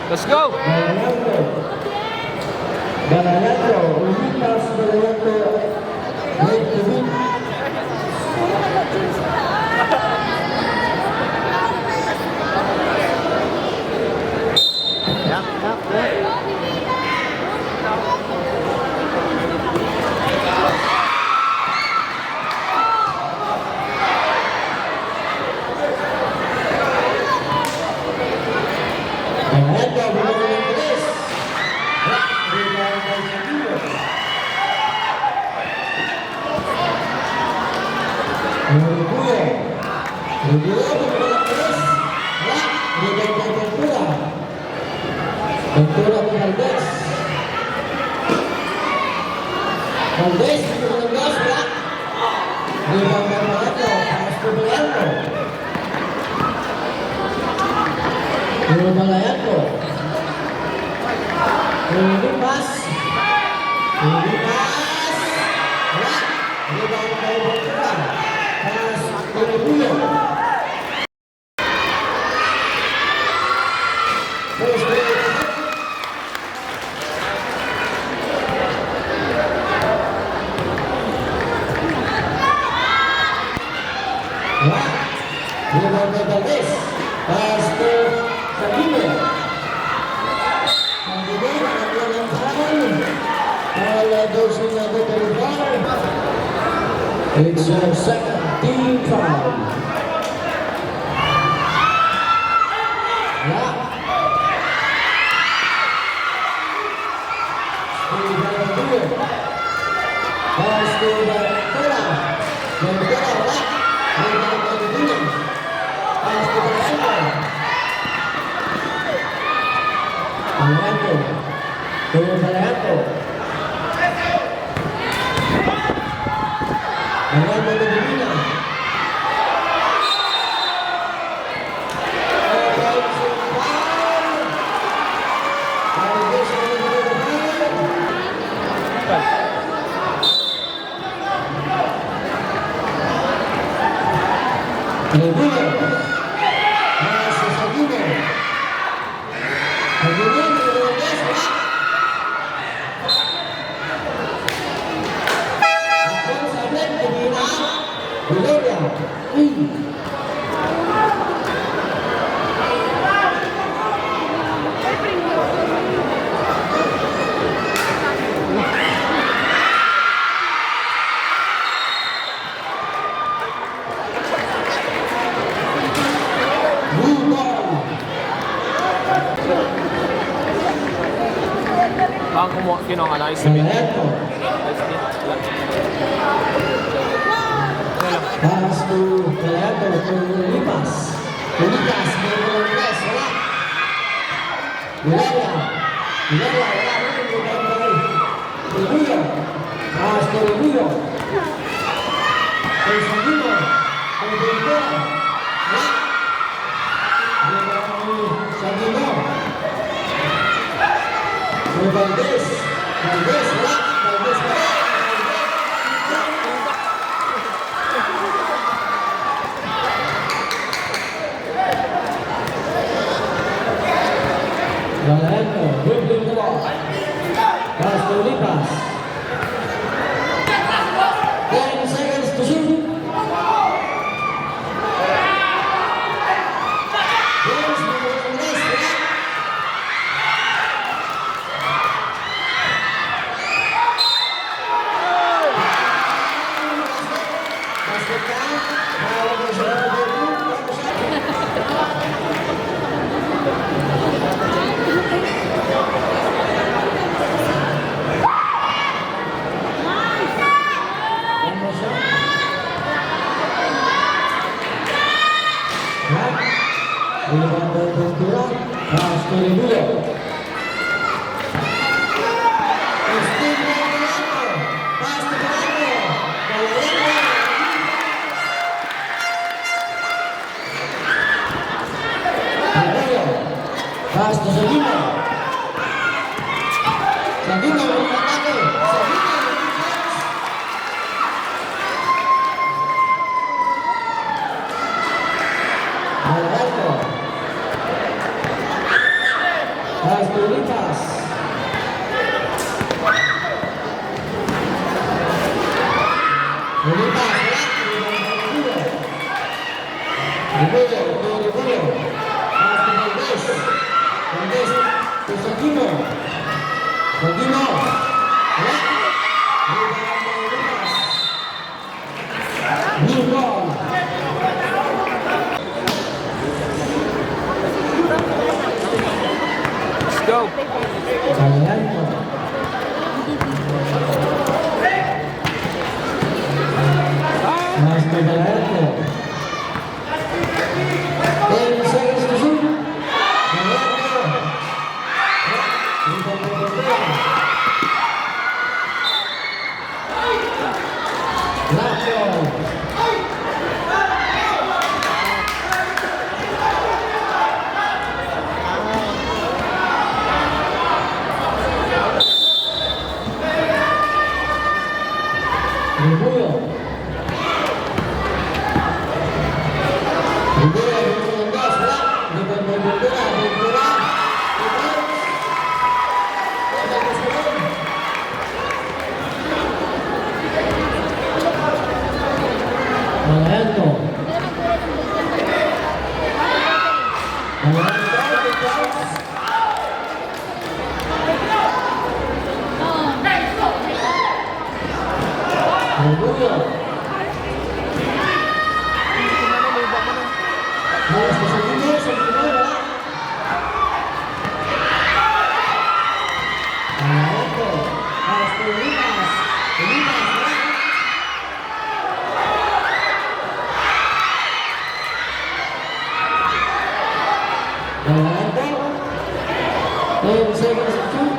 Let's go! Balayato, Ulitas Balayato, Red Tubin. Balayato, Balayato, Tres. Rebound by Sabino. Rubuyo. Rubuyo, Balayato, Tres. Rebound by Ventura. Ventura by Valdez. Valdez, Rebound by Balayato. Pass to Balayato. Balayato. Lipas. Rebound by Ventura. Pass to Rubuyo. First break. Rebound by Valdez. Pass to Sabino. Sabino, nagkaroon ng foul. Wala daw sila dito ng foul. It's our second team foul. Pass to Ventura. Ventura, wala. Rebound by Ventura. Pass to Balayato. Balayato. Balayato. Balayato to Divina. Rubuyo. Pass to Sabino. Sabino, Valdez, wala. Akon Sabin, Divina. Gloria. Bang kumuha kinong isipin. Balayato. Pass to Balayato to Lipas. Lipas, Balayato, Tres, wala. Wala. Rebound by Rubuyo. Pass to Rubuyo. Kay Sabino. Kay Ventura. Wala. Rebound by Sabino. Kay Valdez. Valdez, wala. Valdez, wala. Balayato, dribbling the ball. Pass to Lipas. 10 seconds to shoot. Yes, Valdez, wala. Basket count. Hawak na siya. One more shot. Rebound by Ventura. Pass to Rubuyo. Still Balayato. Pass to Balayato. Rubuyo. Pass to Sabino. Sabino will atake. Sabino. Balayato. Asturitas. Lipas, Ribullo. Valdés, Cosentino. New ball. Let's go. Caliento. Hasta Caliento. 10 seconds to shoot.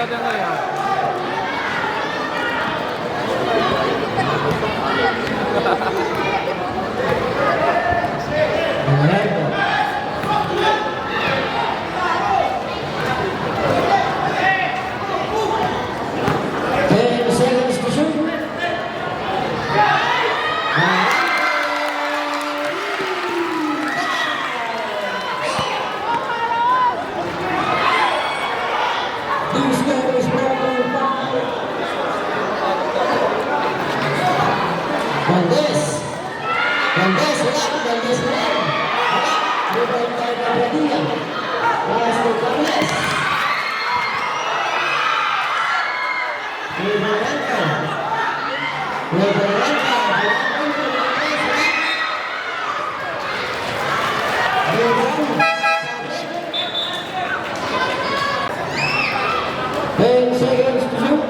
din ngayon. Manalo. 10 seconds to shoot. This game is broken by Valdez. Valdez, wala. Valdez na lang. Wala. Rebound by Padilla. Pass to Valdez. Rebound. Ten seconds to shoot.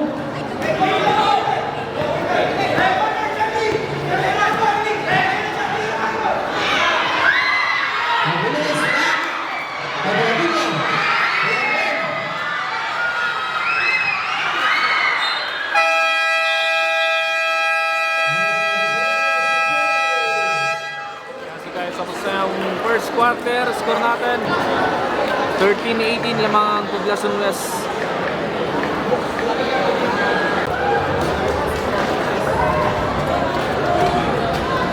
Mabilis, Padilla. So guys, tapos na yung first quarter. Score natin 13-18 lamang ang Poblacion West.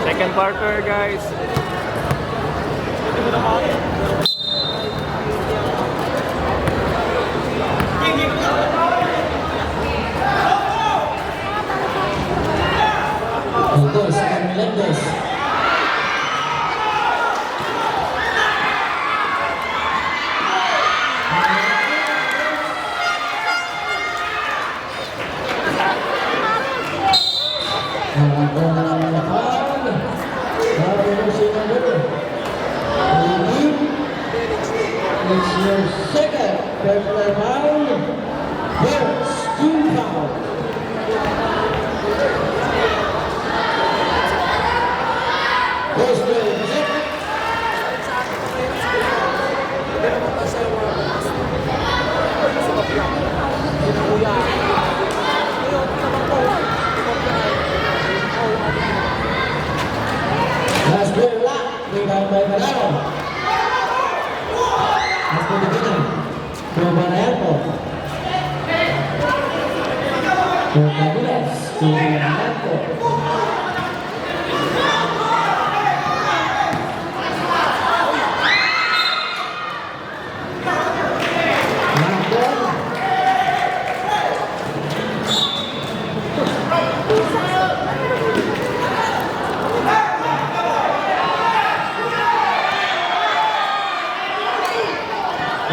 Second quarter, guys. Valdez, Melendez. It's your second personal foul. First team foul. First play, last play, rebound by Manalo. Last play beginning. To Manalo. To Cabiles. To Manalo.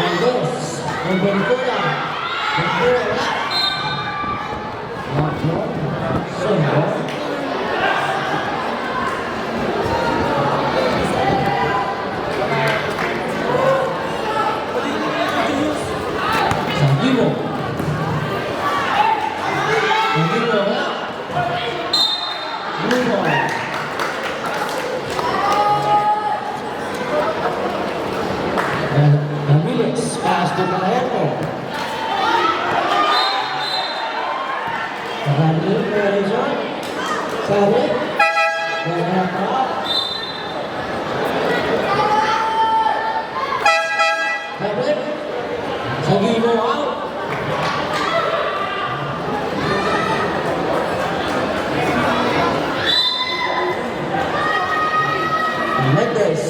Valdez, Ventura, Ventura, Sanguino, Ramirez, pass to Palermo. Ramirez, Palermo. Sanguino out. Mendes.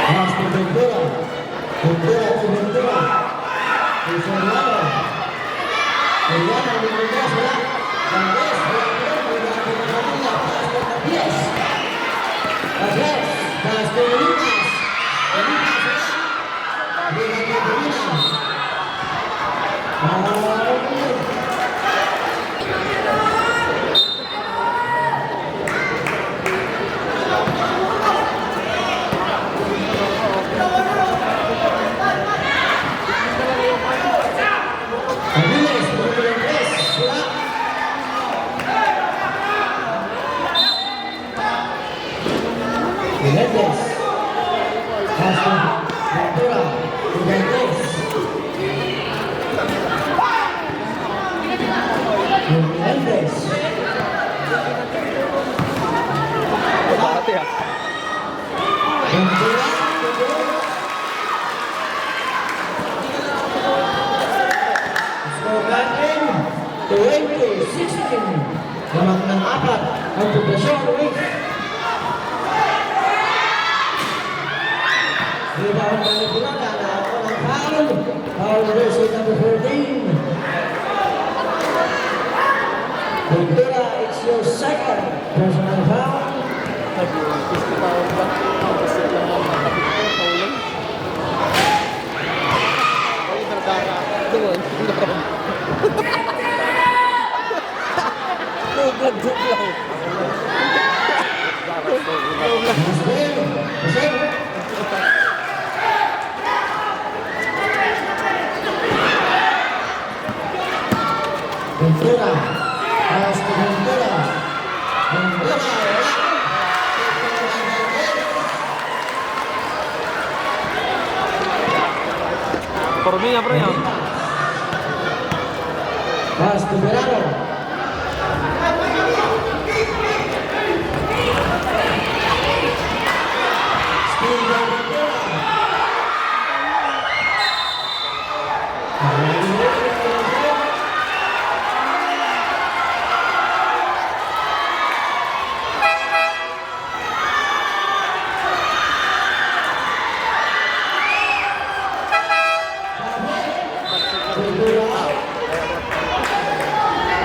Pass to Ventura. Ventura to Ventura. To Solano. Solano to Mendes. Mendes. Yes. Pass to Lucas. Mendes. Pass to Ventura. Hernandez. Hernandez. Dati ah. Ventura. Score natin 20-16. Lamang ng 4 ang poblasyon ulit. Rebound by Bulaga na ako ng foul. Foul jersey number 14. Ventura, it's your second personal foul. Ventura, pass to Ventura. Ventura, Porminya bro yan. pass to Verano. Steven Ventura.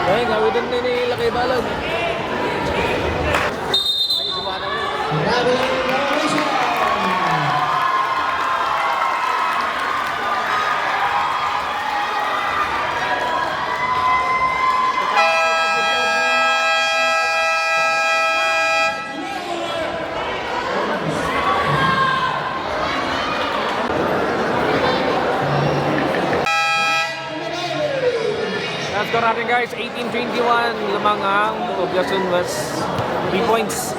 Ay, gawidan na ni Lakay Balag. Grabe lang yung violation. Last score natin guys, 18-21. Lamang ang Poblacion West. 3 points.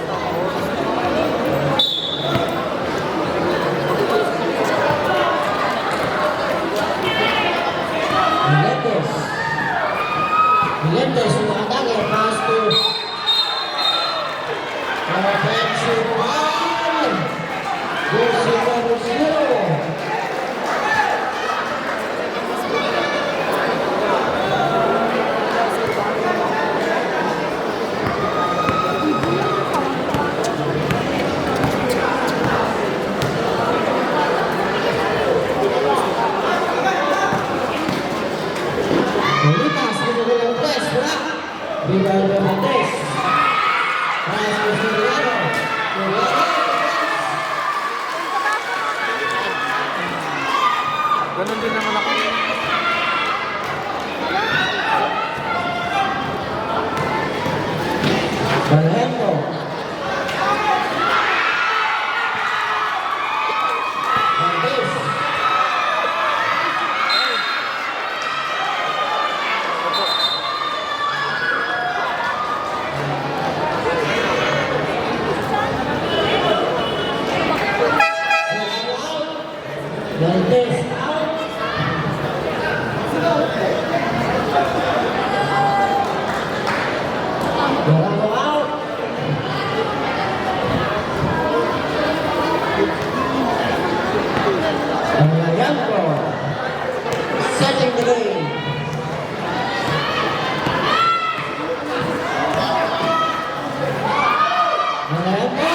Melendez. Melendez yung nakadali. Pass to offensive foul. Jersey number 0. Molitas, binugulang press, wala. Rebound Hernandez. Pass to Filiano. Ganun din naman ako. Valhento. Hernandez. Hernandez out. Verano out. Alayanco setting the game. Alayanco.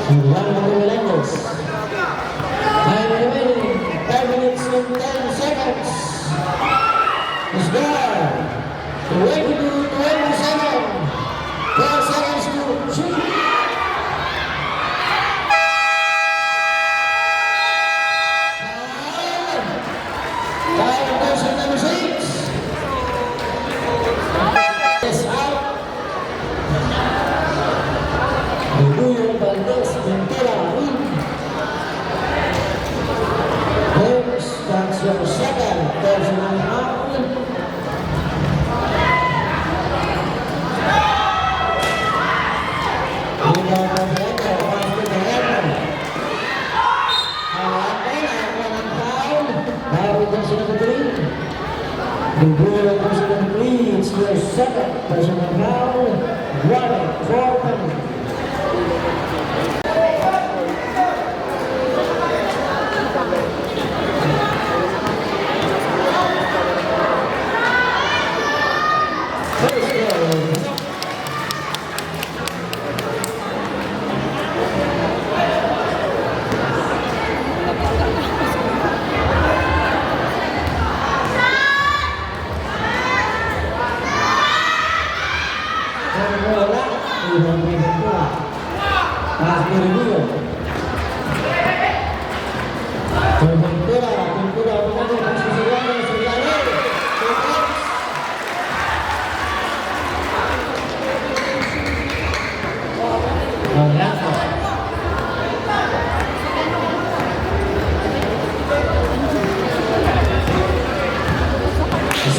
Juan Melendez. Time remaining 5 minutes and 10 seconds. Score 22-27. 12 seconds to shoot. Time goes to number 6. Yes, out. Julio Valdez Ventura in. James, that's your second personal foul. Julio Valdez leads your second personal foul. Running 4 minutes.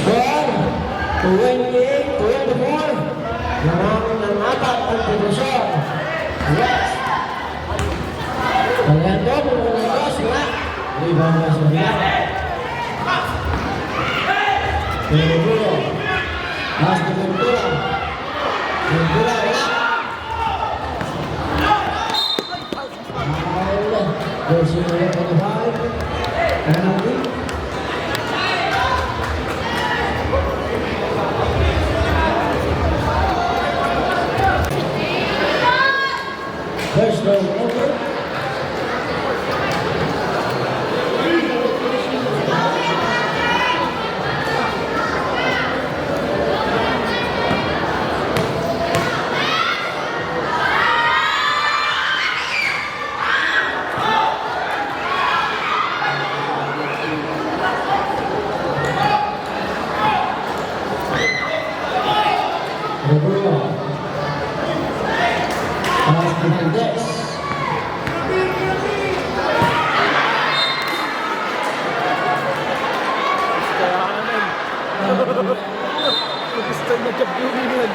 Score 28-24. Lamang ng apat ang posisyon. West. Orlando, Orlando, sila. Rebound na sila. Pinagulong. Pass to Ventura. Ventura, wala. Foul. Jersey number 25. Penalty. First row over. Gusto na kabunin yun.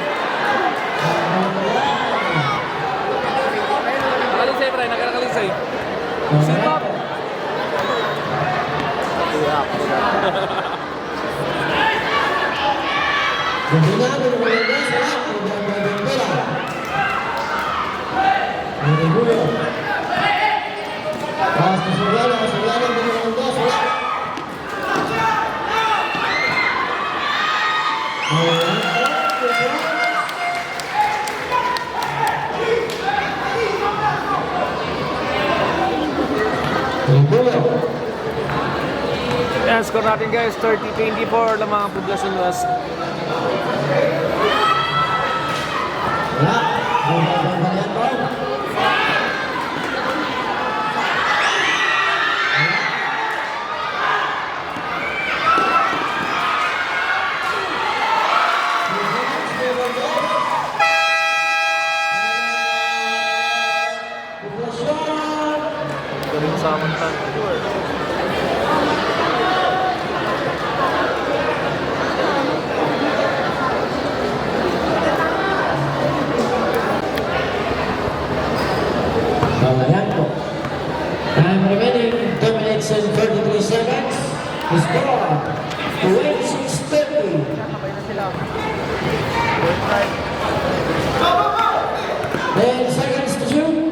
Nakalisay, pre. Nakalisay. Sipap. Yan, score natin guys, 30-24 lamang ang Poblacion West. Galing sa amantan. Time remaining 2 minutes and 33 seconds. The score 26-30. 10 seconds to shoot.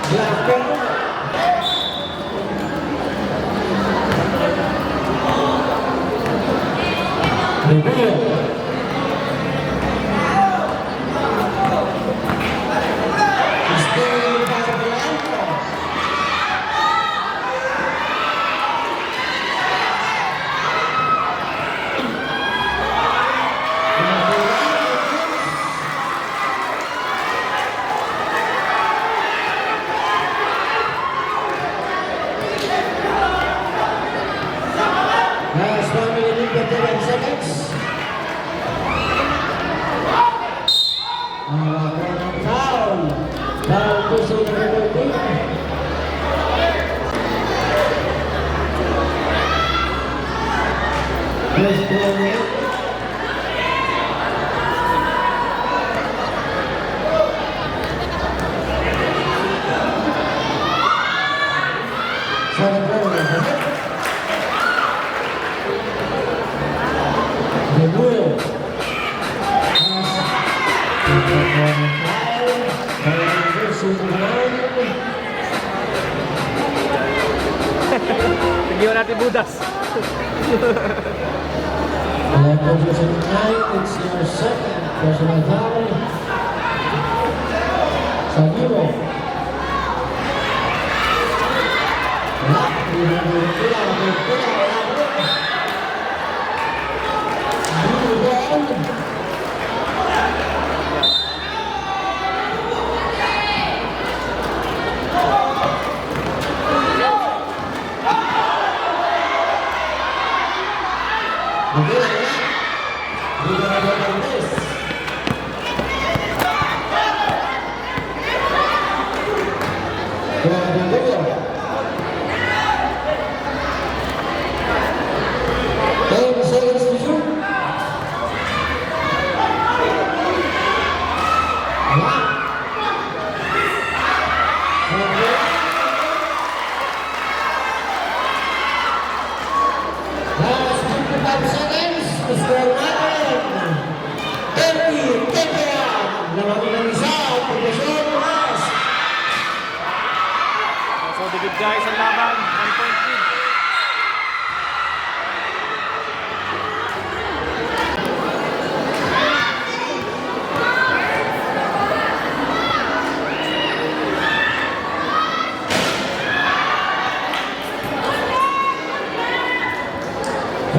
Black Reveal. Stay by the anchor. Last 1 minute and 51 seconds. Foul. Foul to say number 13. First ball. Second ball. The wheel. Hindi natin budas. Left position 9, it's your second personal foul. Sagiro. Last 55 seconds, Mr. Martin. 30, take it out. Lamang ng isa, Pagkasyon, Mas. So, dikit guys ang laban. 1 point lead.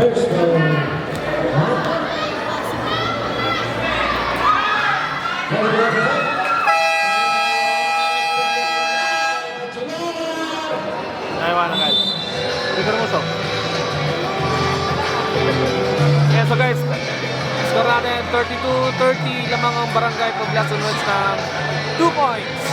First goal. Ayaw na guys. Dito mo so. Yeah, so guys, score natin 32-30 lamang ang Barangay Poblacion West ng 2 points.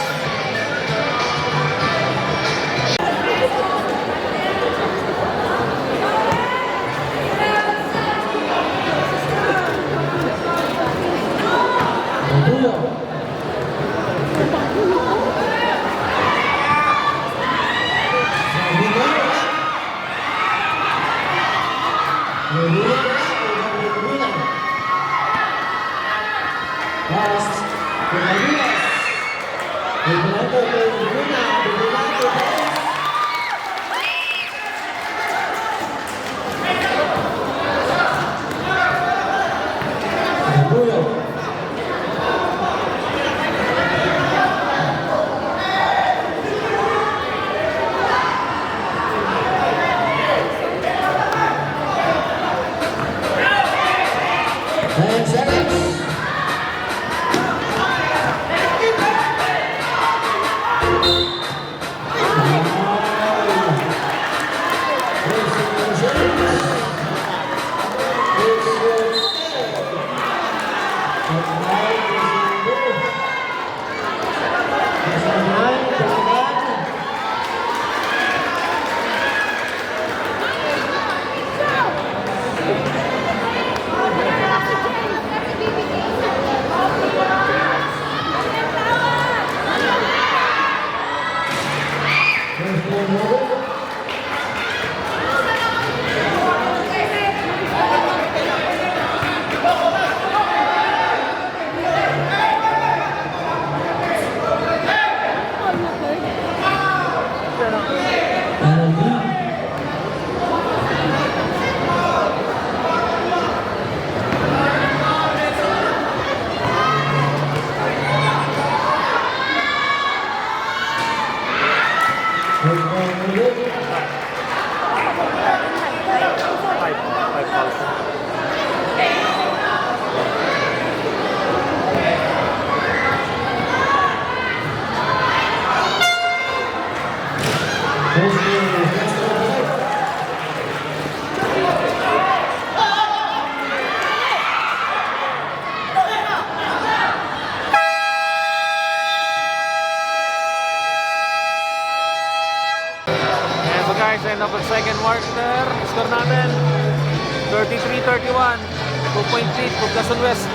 natin. 33-31. 2-point lead, Poblacion West.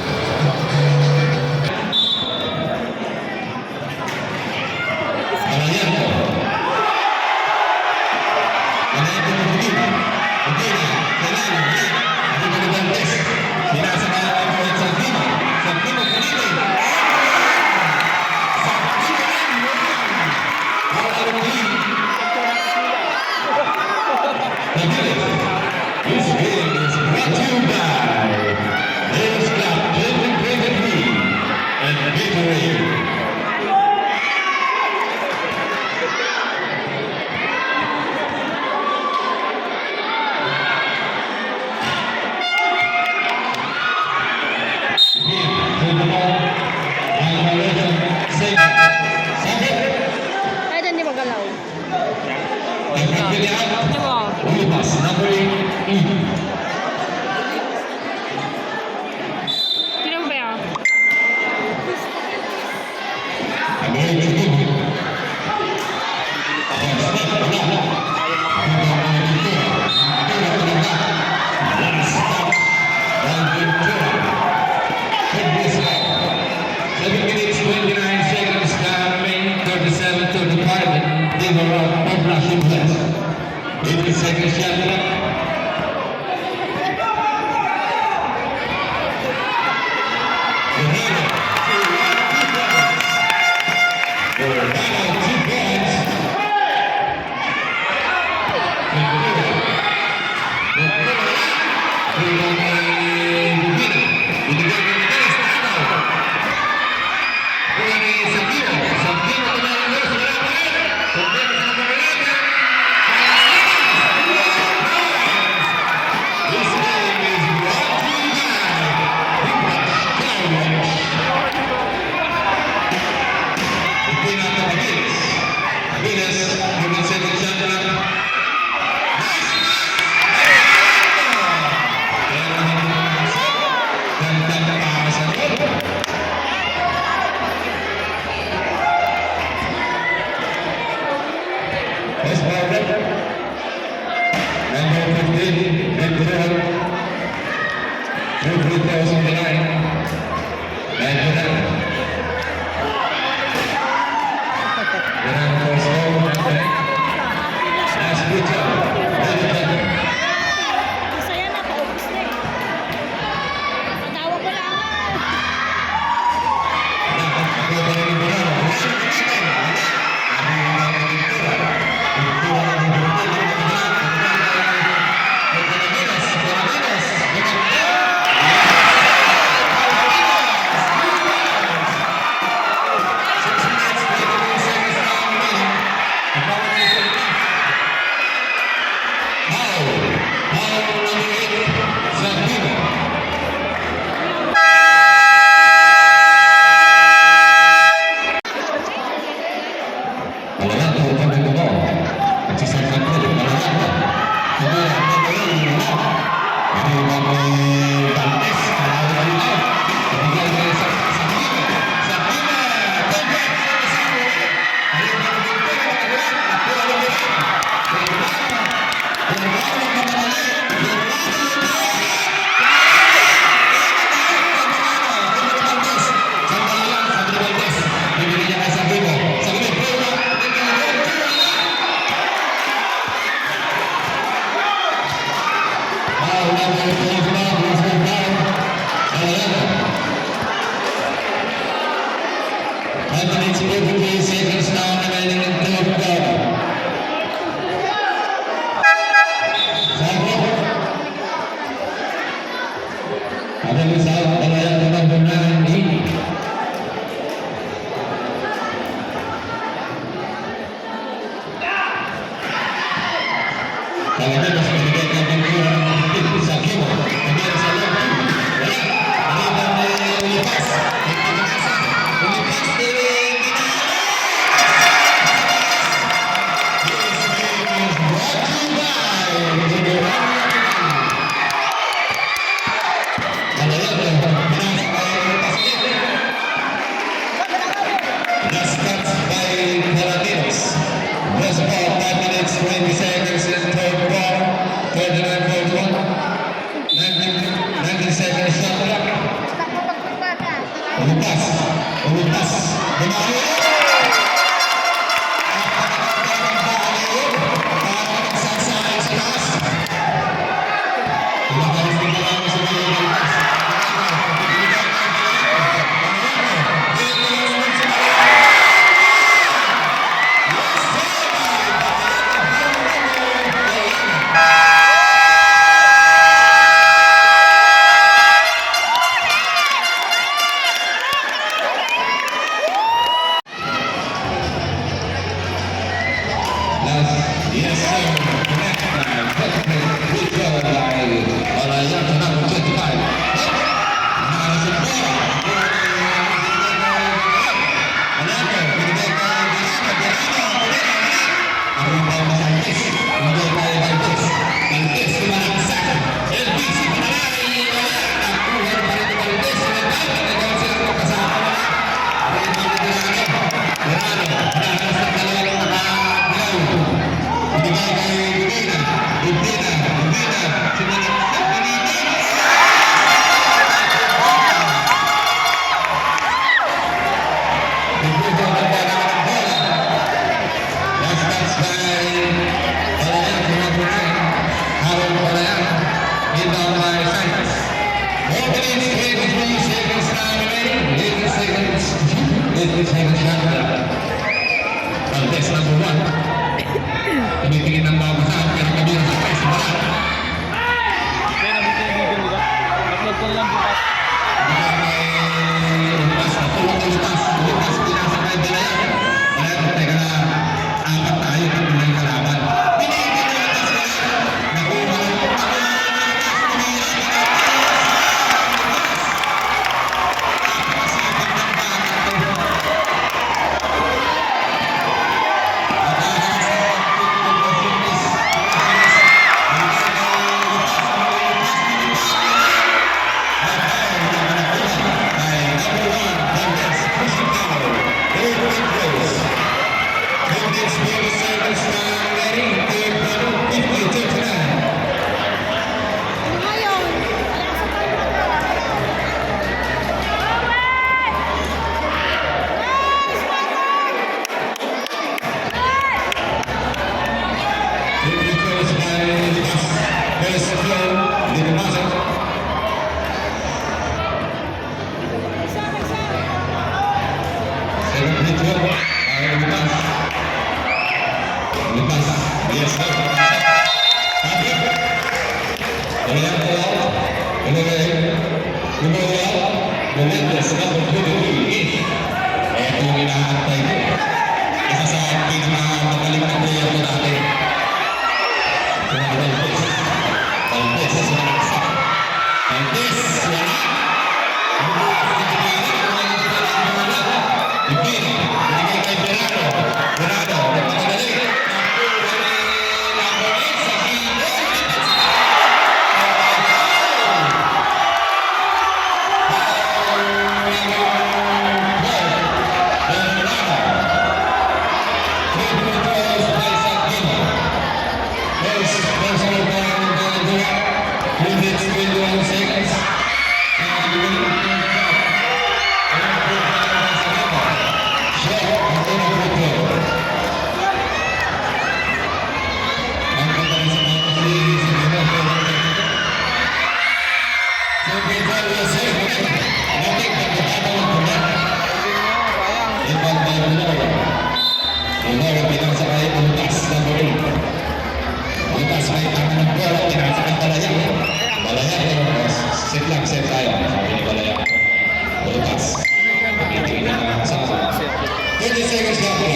This game is brought to you by Lions Club 2023 and Gatorade. Ay, hindi magalaw. Number 8. Sino ba yan? Seconds shot left. Masaya na, paubos na eh. Matawa ko lang ah. Seconds now remaining in third quarter. Ada misal pelayan dengan benar ini. Kalau ada sebagai kawan kawan Sakimo, kemudian saya buwan. Tumitingin ng mga basahan, pero kabila sa akin, simula. Kaya nabit na yung video, di ba? Upload ko na lang bukas. Lupas, tulong ng lupas. Lupas, pinasakay ba na yan? Kaya kung teka na, apat tayo at tuloy kalaban. Pinigil na lupas na yan. Nakuha ng Ano ngayon? Wala sa Set lang, set tayo. Sabi ni Balaya. Bukas. Tingin na sa 30 seconds lang po.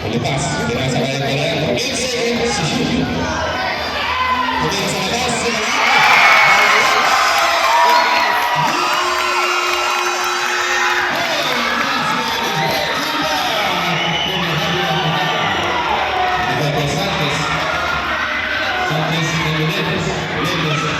Bukas. Binasa kayo Balaya. 8 seconds. Pagkita sa labas. Lupas, binigay kay James, binigay,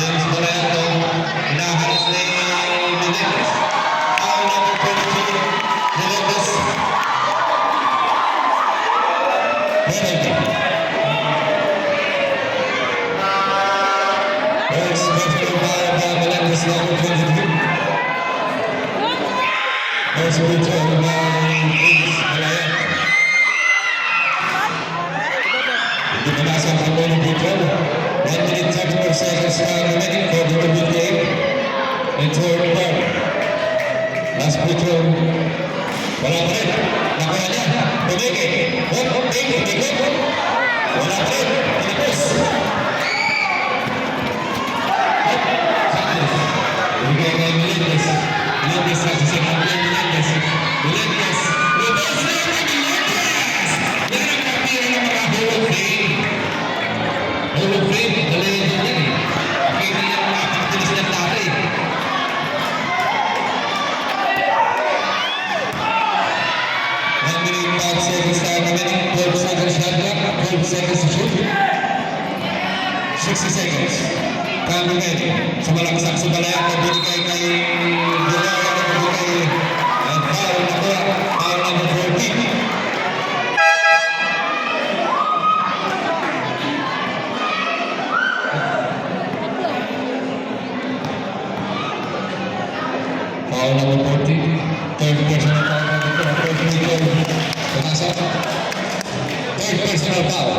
James Bolayato, hinaharas ni Menendez. Foul number 22, Menendez. Penalty. First personal foul by Menendez, number 23. First return by James Bolayato. Di pinasa ang kampo ng control. 1 minute 34 seconds na remaining for the third game. In third quarter. Last control. Wala pa rin. Nakuha niya. Tumigil. Tumigil. Wala pa rin. Pinipos. Santos. Tumigil kay Menendez. Menendez sa second play. Menendez. Menendez. Menendez. Yan ang kapira ng mga Hall of Fame. Hall of Fame. Dali yan yan. Pakita yan ang nakakatilis ng tatay. One minute, 5 seconds time remaining. 12 seconds shot clock. 12 seconds to shoot. 60 seconds. Time remaining. Sumalaksak si Balayato. Binigay kay Dulaga. Binigay foul number 14. Foul number 14. Third personal foul number 14. Third personal foul.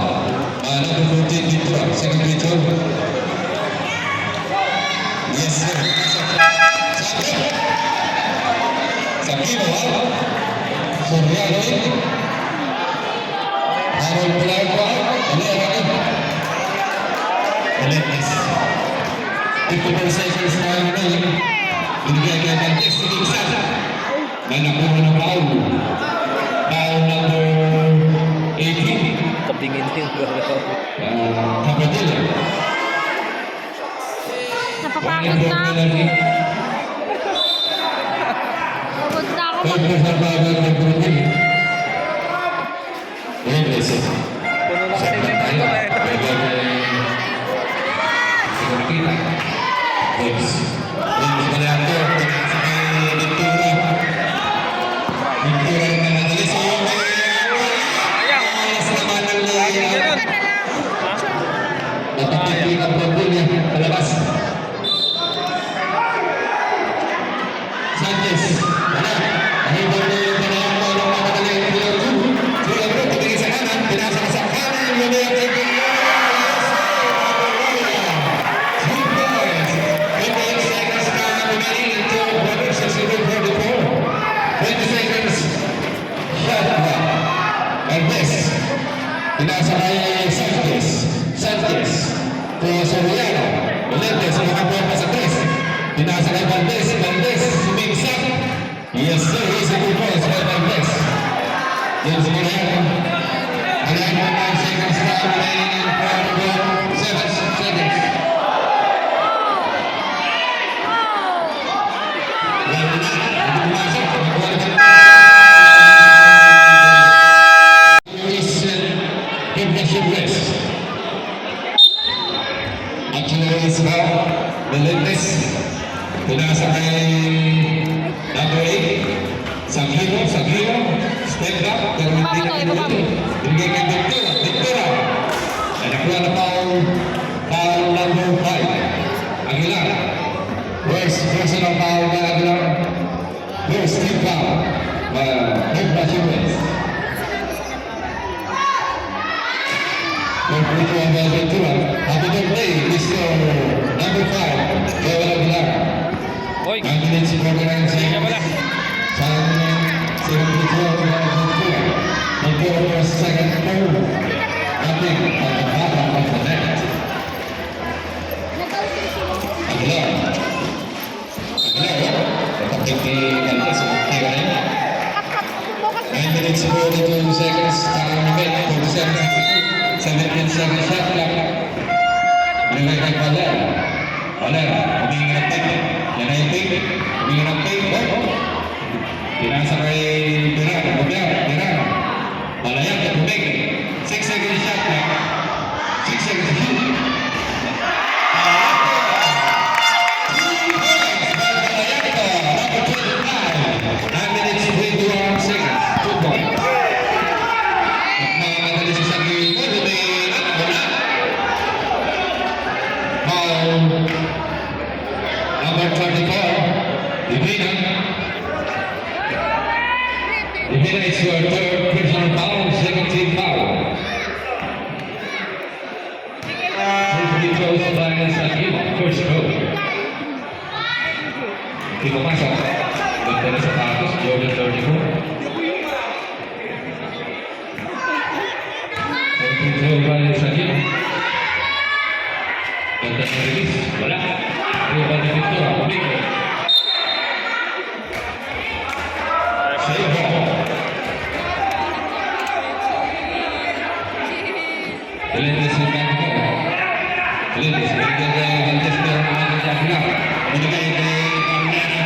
Number 14 dito. Second dito. Yes, sir. Sakimo, ha? Soriano, Harold Blanco, Menendez. 54 seconds na remaining. Binigay kay Menendez. Sige, isa. May nakuha ng foul. Foul number 18. Kapingin din. Kapatid. Napapagod na ako. Pagod na ako. Third personal foul number 14. Menendez. Puno lang kasi yung tayo. James Balayato, sa kay Ventura. Ventura yung namadali sa iyo. Alas naman ang layan. Natapagpili ang problem niya. Palabas. Sanchez. Wala. Nahibag na yung Balayato ng namadali ang Villarreal. Villarreal, tumingin sa kanan. Pinasa ka sa kanan. Yung Balayato. 20 seconds. Shot clock. And this. Pinasa kay Sanchez. Sanchez. To Soriano. Menendez. Nakabuha pa sa 3. Pinasa kay Valdez. Valdez. Sumingsak. Yes sir. He's a good ball sa kay Valdez. James Bolayato. 9 seconds now remaining in 7 seconds. Menendez, pinasa kay number 8, Sagino, step back, pero hindi na kinulit. Binigay kay Ventura. Ay nakuha na foul number 5, Aguilar. First personal foul by Aguilar. First team foul by Ventura. Ventura by Ventura. Happy birthday, Mr. Number 5, Joel Aguilar. Hoy! 9 minutes 49 seconds. pala. Sayang na 72 by Ventura. Ventura for second third. Nothing at the bottom of the net. Aguilar. Kapatid ni Valdez. Tira rin. 9 minutes 42 seconds. Time remaining 47 seconds. 17 seconds shot clock. Binigay kay Valera, humingi ng tape. Yan ay yung tape. Humingi ng tape. Pinasa kay Duran. Balayang at humigil. 6 seconds shot clock. 6 seconds shoot. Number 24, Divina. Divina, it's your third personal foul, second team foul. Safety chosen by Sakimo, first goal. Hindi pumasok. Ganda na sapatos, Jordan 34. Safety chosen by Sakimo. Ganda na release, wala. Ruban ni Victor, Pico. Save ball. Melendez yung kanto. Melendez, binigyan kay Valdez pero naman siya pula. Binigay kay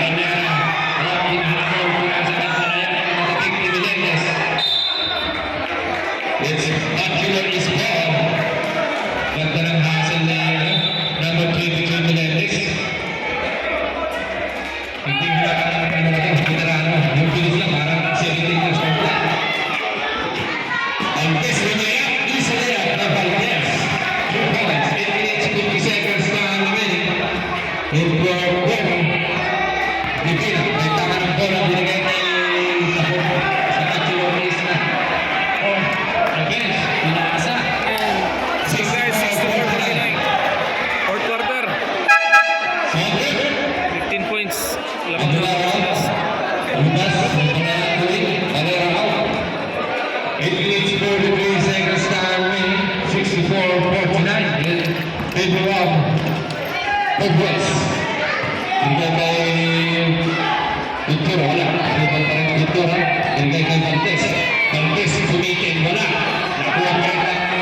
Bandera. Alam, pinahakol mula sa Bantaraya. Nakatik ni Melendez. It's Archulor is ball. Ganda ng hassle ni number 22 Melendez. Hindi nila veterano. Yung bilis lang, parang 17 years old na. Valdez, Lumaya, isa na yan na Valdez. 2 points, 8 minutes, 50 seconds na remaining. In your game, Divina, may tama ng bola, binigay kay sa Archulor is na. Oh, revenge, pinaasa. So guys, 64-49. Fourth quarter. 15 points. Lamang ng Pilipinas. Lumas, Bantaraya tuloy, Bantaraya out. 8 minutes, 43 seconds na remaining. 64-49. Pedro Rob, Pagwes. Binigay kay Victor, wala. Binigay pa rin kay Victor, ha? Binigay kay Valdez. Valdez, tumitin, wala. Nakuha pa rin ang ano?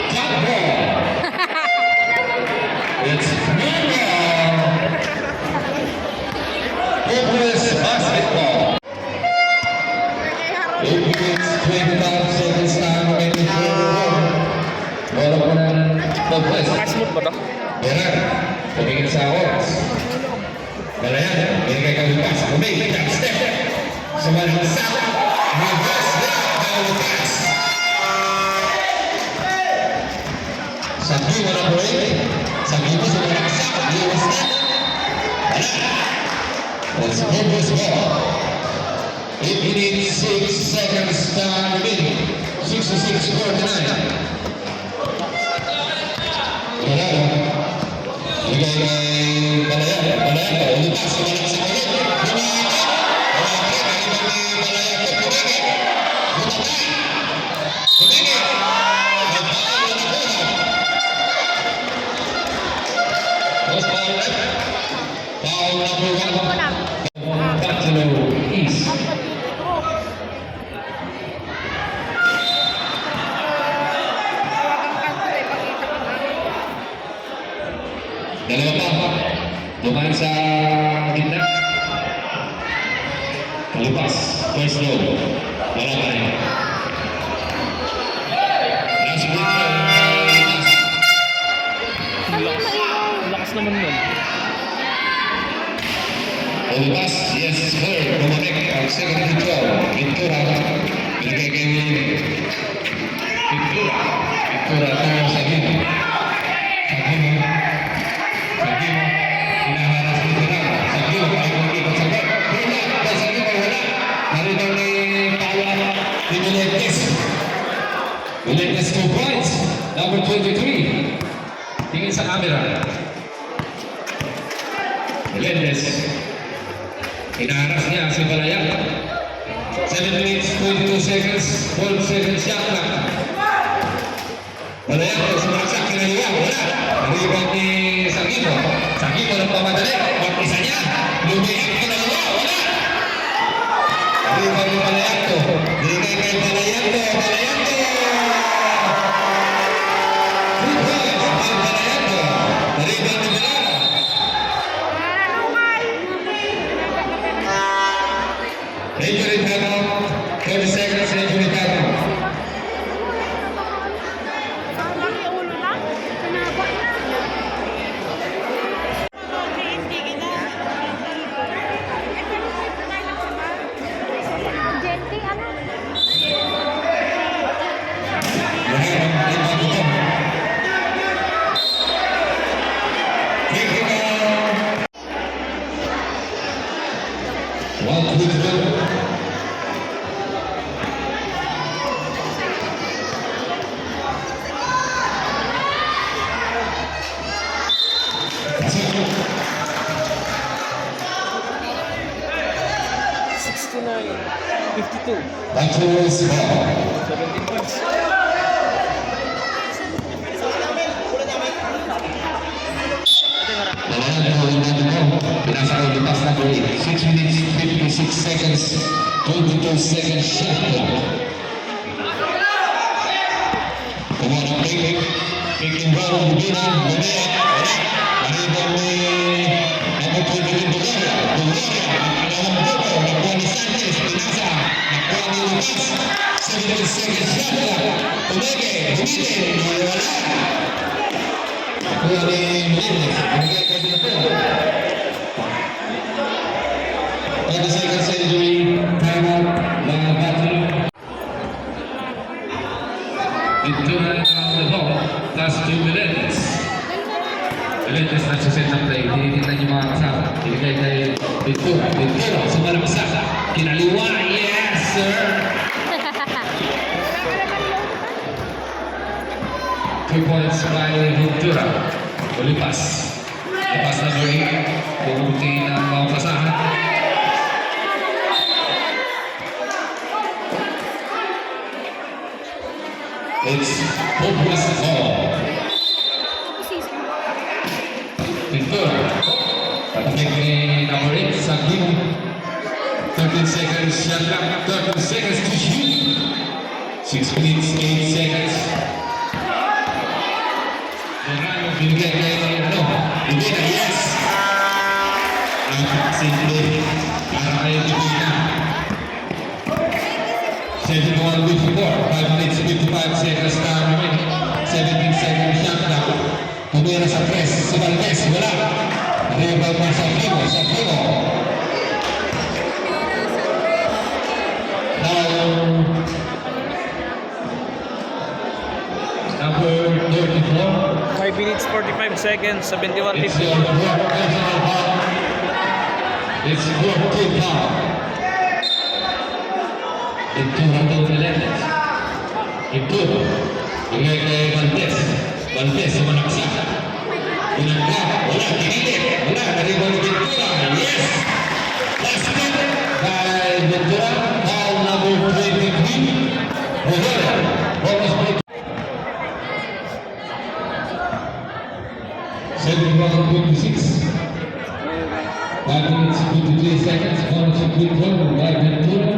Jump ball. It's Pagwes basketball. 8 minutes, 25 seconds na remaining. Bola po ng Pagwes. Smooth ba to? Beran, tumingin sa oras. Balayan, binigay kang Lucas. Bumig, jump step. Sumalang sa reverse down ng Lucas. Sabi mo na break. Sabi mo sumalang sa reverse down. Balayan. That's Pagwes ball. 8 minutes, 6 seconds time remaining. 66-49. Balayan. Bigay kay Balayan. Balayan. Lupas. Sumalang sa kalit. Bumigay. Bumigay. Nalibang ni Balayan. Bumigay. Bumigay. Bumigay. Nagpakain na bola. What's foul left? Foul number 1. Bachelor East. Dalawa pa. Dumaan sa gitna. Kalupas. First goal. Wala pa rin. Last free throw. Ang lakas naman nun. Kalupas. Yes, sir. Bumalik ang second free throw. Ventura. Binigay kay Ventura. Ventura to sa gitna. Sagimo, hinaharas ni Tirang. Sagimo, ay kung ikot sa gol. Wala, kay Sagimo, wala. Narito ni Paula ni Melendez. Melendez 2 points. Number 23. Tingin sa camera. Melendez. Hinaharas niya si Balayan. 7 minutes, 22 seconds, 12 seconds shot clock. Balayan, sumaksak kinaliwa, wala. Rebound ni Sagimo. Sagimo ng pamadali. Mag-isa niya. Lumihik kinaliwa, wala. Rebound ni Balayanto. Binigay kay Balayanto. Balayanto! 3 points ang Balayanto. Rebound ni Balayanto. Injury timeout. 30 seconds injury timeout. 2. That was ball. 17 points. Pinasa ko pass number 8. 6 minutes, 56 seconds, 22 seconds shot clock. Come on, pick and roll, beginning, arriba number 20 Bulgaria, ang boto, nakuha ni Sanchez, pinasa, nakuha ni Lucas, 17 seconds shot clock, bumitin, wala. Nakuha ni Melendez, binigay ko din ito. 22nd century, timeout, mga battery. Ventura on the ball, plus 2 minutes. Melendez nagsaset ng play, tinitingnan yung mga kasama. Tinigay kay Ventura, Ventura, sumalamasa. Kinaliwa, yes sir! 2 points by Ventura. Ulipas. Lipas na 8. Pumunti ng mga pasahan. It's hopeless ball. Ventura. Patabik ni number 8 sa game. 13 seconds shot clock. 13 seconds to shoot. 6 minutes, 8 seconds. Binigay kay Ibina, yes! Simple, para kay Ibina. 71-54, 5 minutes, 55 seconds time remaining. 17 seconds shot clock. Tumira sa press, si Valdez, wala. Rebound pa sa Primo, Number 34. 5 minutes 45 seconds, 71-54. It's your personal foul. It's your team foul. Itu Rato Melendez. Itu bigay kay Valdez. Valdez sumanaksa. Pinangga. Wala, kinilit. Wala, naribang Ventura. Yes! Last hit by Ventura. Foul number 23. Rivera. Bonus break. 71-26. 5 minutes 53 seconds. Bonus break by Ventura.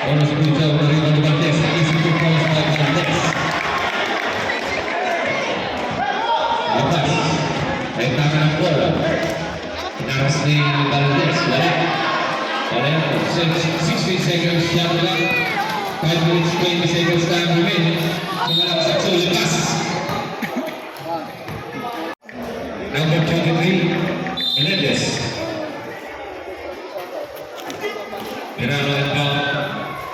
Bonus break dari Valdez. Isi 2 points by Valdez. Lepas. Baik tangan ang bola. Pinaras ni Valdez. Balik. 60 seconds shot clock. 5 minutes 20 seconds time remaining. Sumalang sakso lepas. Number 23 Melendez. Pirano at ball.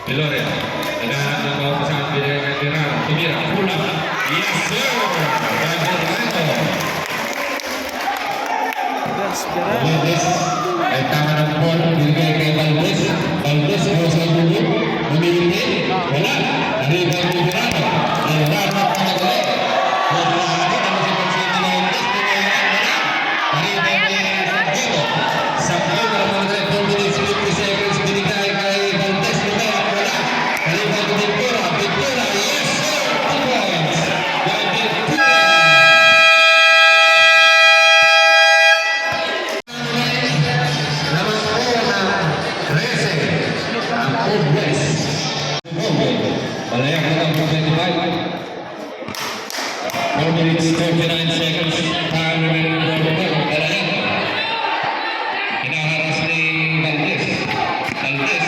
Peloria. Naghahanap ng ball sa pinagay ng Pirano. Tumira. Pulang. Yes sir! Melendez. Ay tama ng ball. Binigay kay Valdez. Valdez mo sa dulo. Bumilipin. Wala. Rebound ni Pirano. Ay wala pa nagalit. Wala natin ang masipagsin ni Melendez. Rebound ni Santiago. Santiago na mga 4 minutes 50 seconds. Binigay kay Valdez. Wala. Rebound ni Ventura. Ventura. Yes sir! 2 points. By Ventura. Naman po ng 13 ang Old West. Palayak na ng 25. 4 minutes 39 seconds. Time remaining for the ball. Palayak. Hinaharas ni Valdez. Valdez.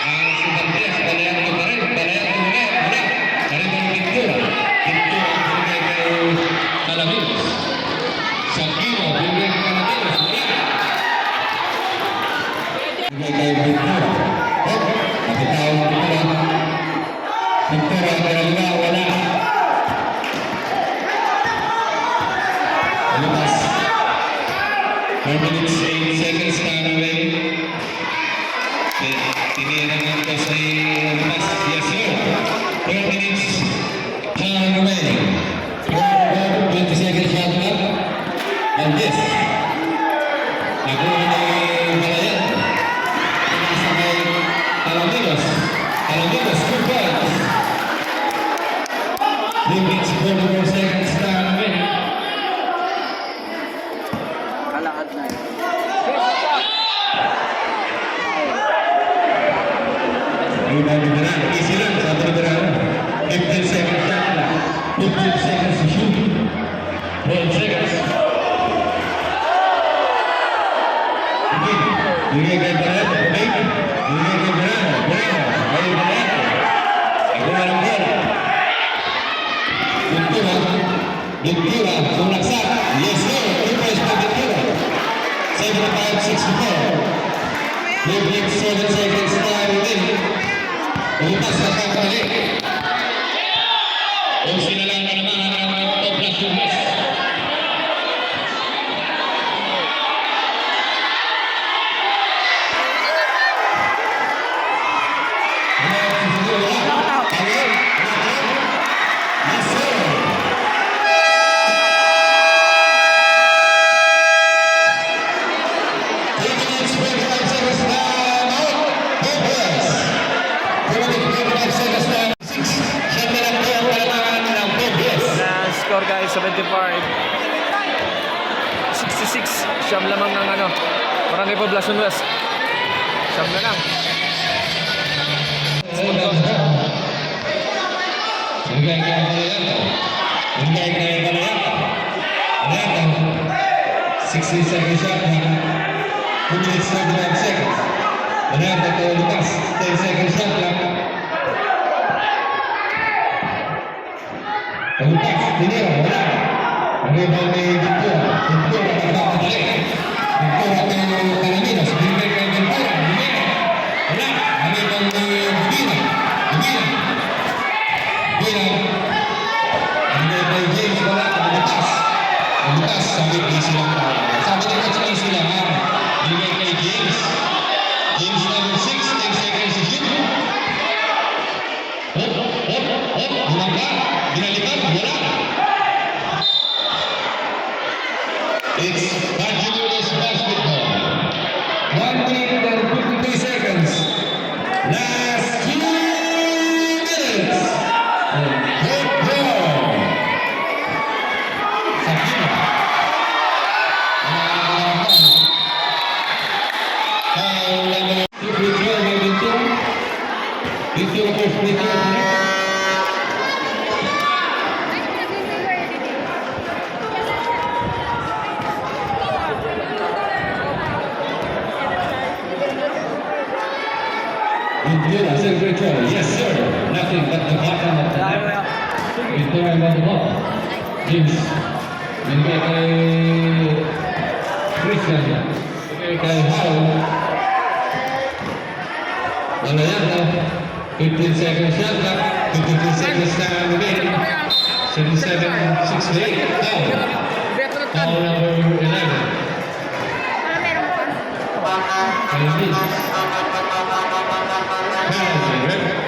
Hinaharas ni Valdez. Palayak na pa rin. Palayak na ulit. Wala. Kariba ni Ventura. Ventura ang binigay kay Calavinos. Sakino. Binigay kay Calavinos. Wala. Binigay kay Ventura. Nakitawag Ventura. Ventura ang kaliwa. Wala. Lumas. 4 minutes 8 seconds time remaining. Tinira ng ito sa Lumas. Yes sir. 4 minutes time remaining. this. Nakuha ni Malayan. Isa kay Alaminos. Alaminos, 2 points. 3 minutes, 44 seconds time remaining. Kalakad na. Rebound ni Verano. Easy lang, sabi ni Verano. 15 seconds shot lang. 15 seconds to shoot. 12 seconds. Bigay kay Verano. Bigay kay Verano. Verano. Ay Verano. Nakuha ng bola. Ventura. Ventura. Sumlaksak. Yes, sir. 2 points for Ventura. 75-64. 7 seconds time remaining. Bukas na kakali. Kung sinalang ka naman ang mga top na shoots. Yes, sir. Na score guys, 75. 66. Siyam lamang ng ano. Barangay Poblacion West. Siyam na lang. Sixty seconds shot. 2 minutes 39 seconds. Renata to Lucas. 10 seconds shot clock. Lucas, dinero, wala. Rebound ni Ventura. Ventura magpapatalik. Ventura kay Calaminos. Bigay kay Ventura. Bigay. Wala. Rebound ni Bigina. Bigina. Bigina. Bigay kay James. Wala. Lucas. Lucas, sabi easy lang tayo. Sabi ni Coach easy lang ha. Bigay kay James. James number 6. 10 seconds to shoot. Bumangga. Binalikan. Wala. It's Baguio's basketball. 1 minute and 53 seconds. Last 2 minutes. Good ball. Sakina. Ventura for free throw. Ventura, second throw. Yes, sir. Nothing but the bottom of the net. Ventura on the ball. James. Bigay kay Christian. Bigay kay Hal. Wala yan. 15 seconds shot clock. 52 seconds time remaining. 77-68. Foul. Foul number 11. Para meron pa. Calaminos.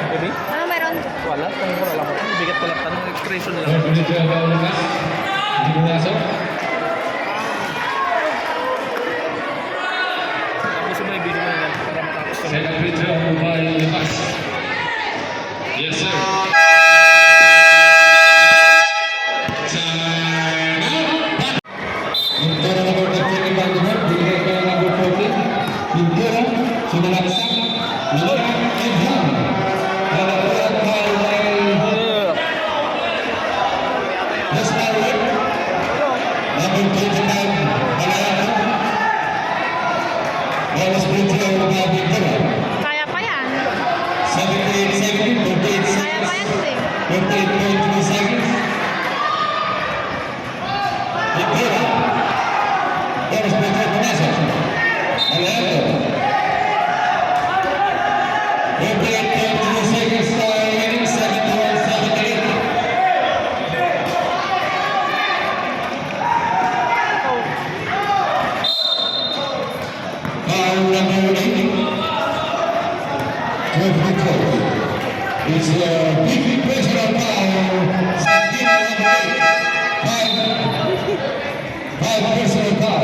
Baby? Meron. Wala. Tanong ko na lang. Bigat pala. Tanong expression lang. First minute to about Lucas. Hindi ko nasok. Gusto mo i-video mo na yan para matapos kami. Second free throw by Lucas. Yes, sir. Time out. Ventura number 13 ni Banduhan. Bigay kay number 14. Ventura. Sumalaksak. Wala. Edham. Nalakulat foul by Yes, Marwood. Number 25. Malayato. Wallace free throw by Ventura. Kaya pa yan. 78-70, 48 Kaya pa yan, seconds. eh. 48.2 seconds. Ventura. Wallace free throw pumasa. Malayato. 48.2 seconds remaining. 71-78. Foul number 8. 12 free throw. It's a big personal foul. Sakina number 8. Five personal foul.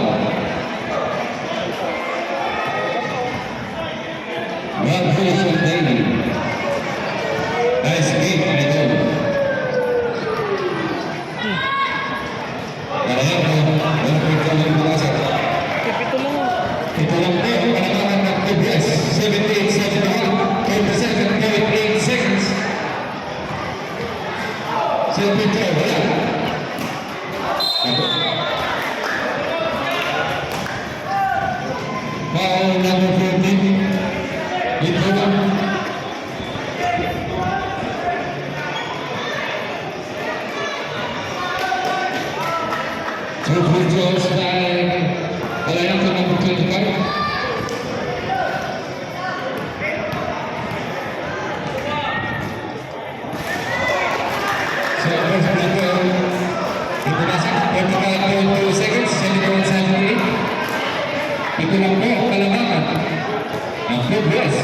goes by the lineup to number 25. So, first free throw, Indonesia, 45.2 seconds, 7.78. Ito lang po, kalamangan. Ang progress.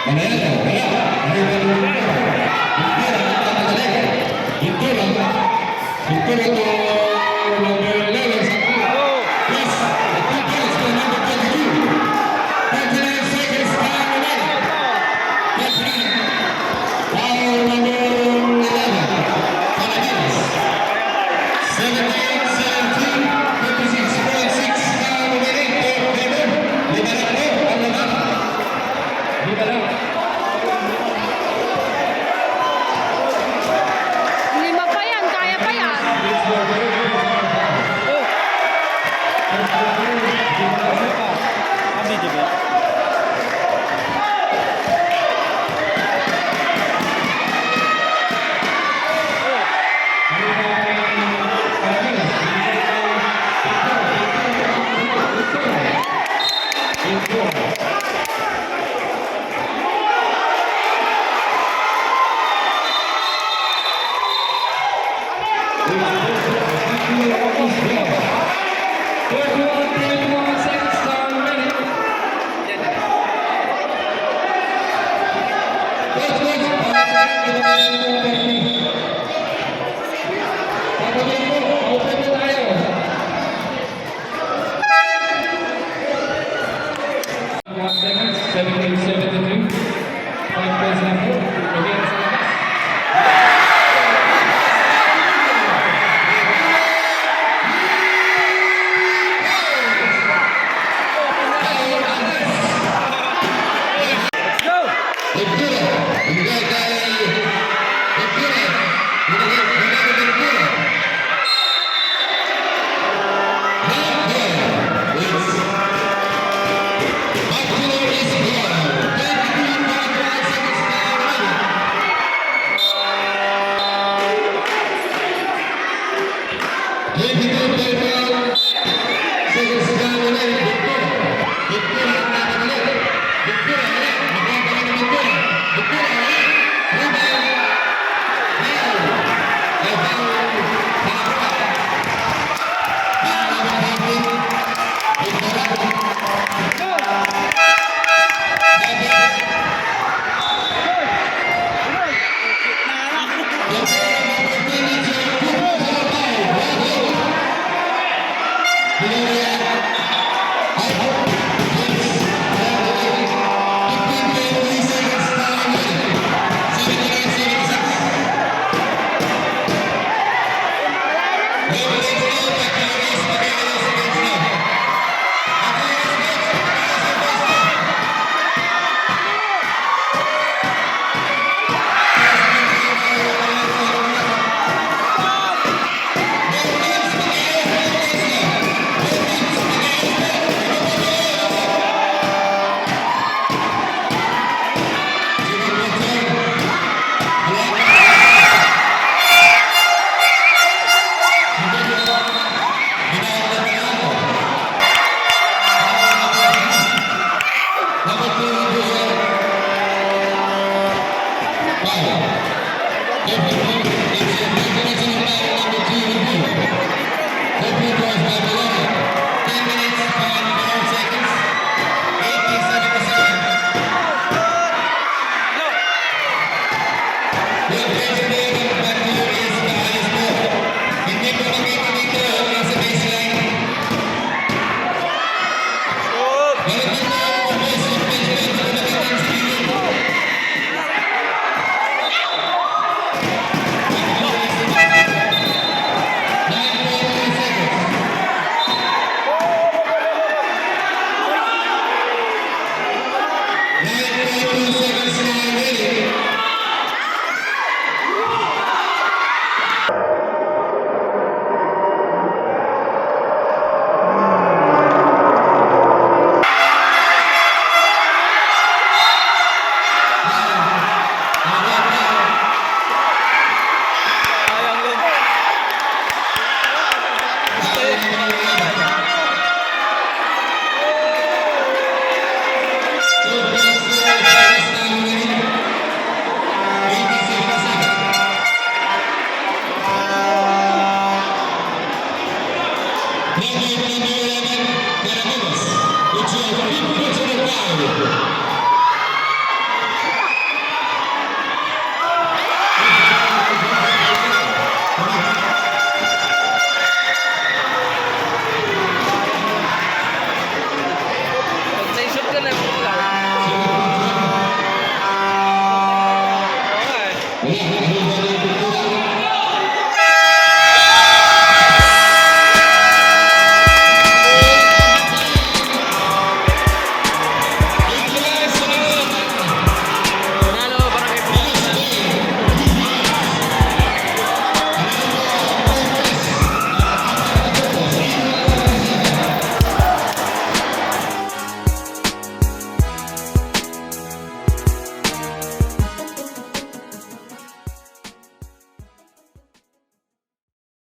Manalo, wala. Ano ba yung ito? Ito lang, nakakalaga. Ito lang. Ito lang ito. Number 11, Sakti. Yes, the 2 points for number 22. 29 seconds, time remaining. That's right. Foul number 11. Philippines. 17, 56.6 time remaining. Lima lang po, ang laban. Lima lang. Lima pa yan, kaya pa yan. Ang video ba?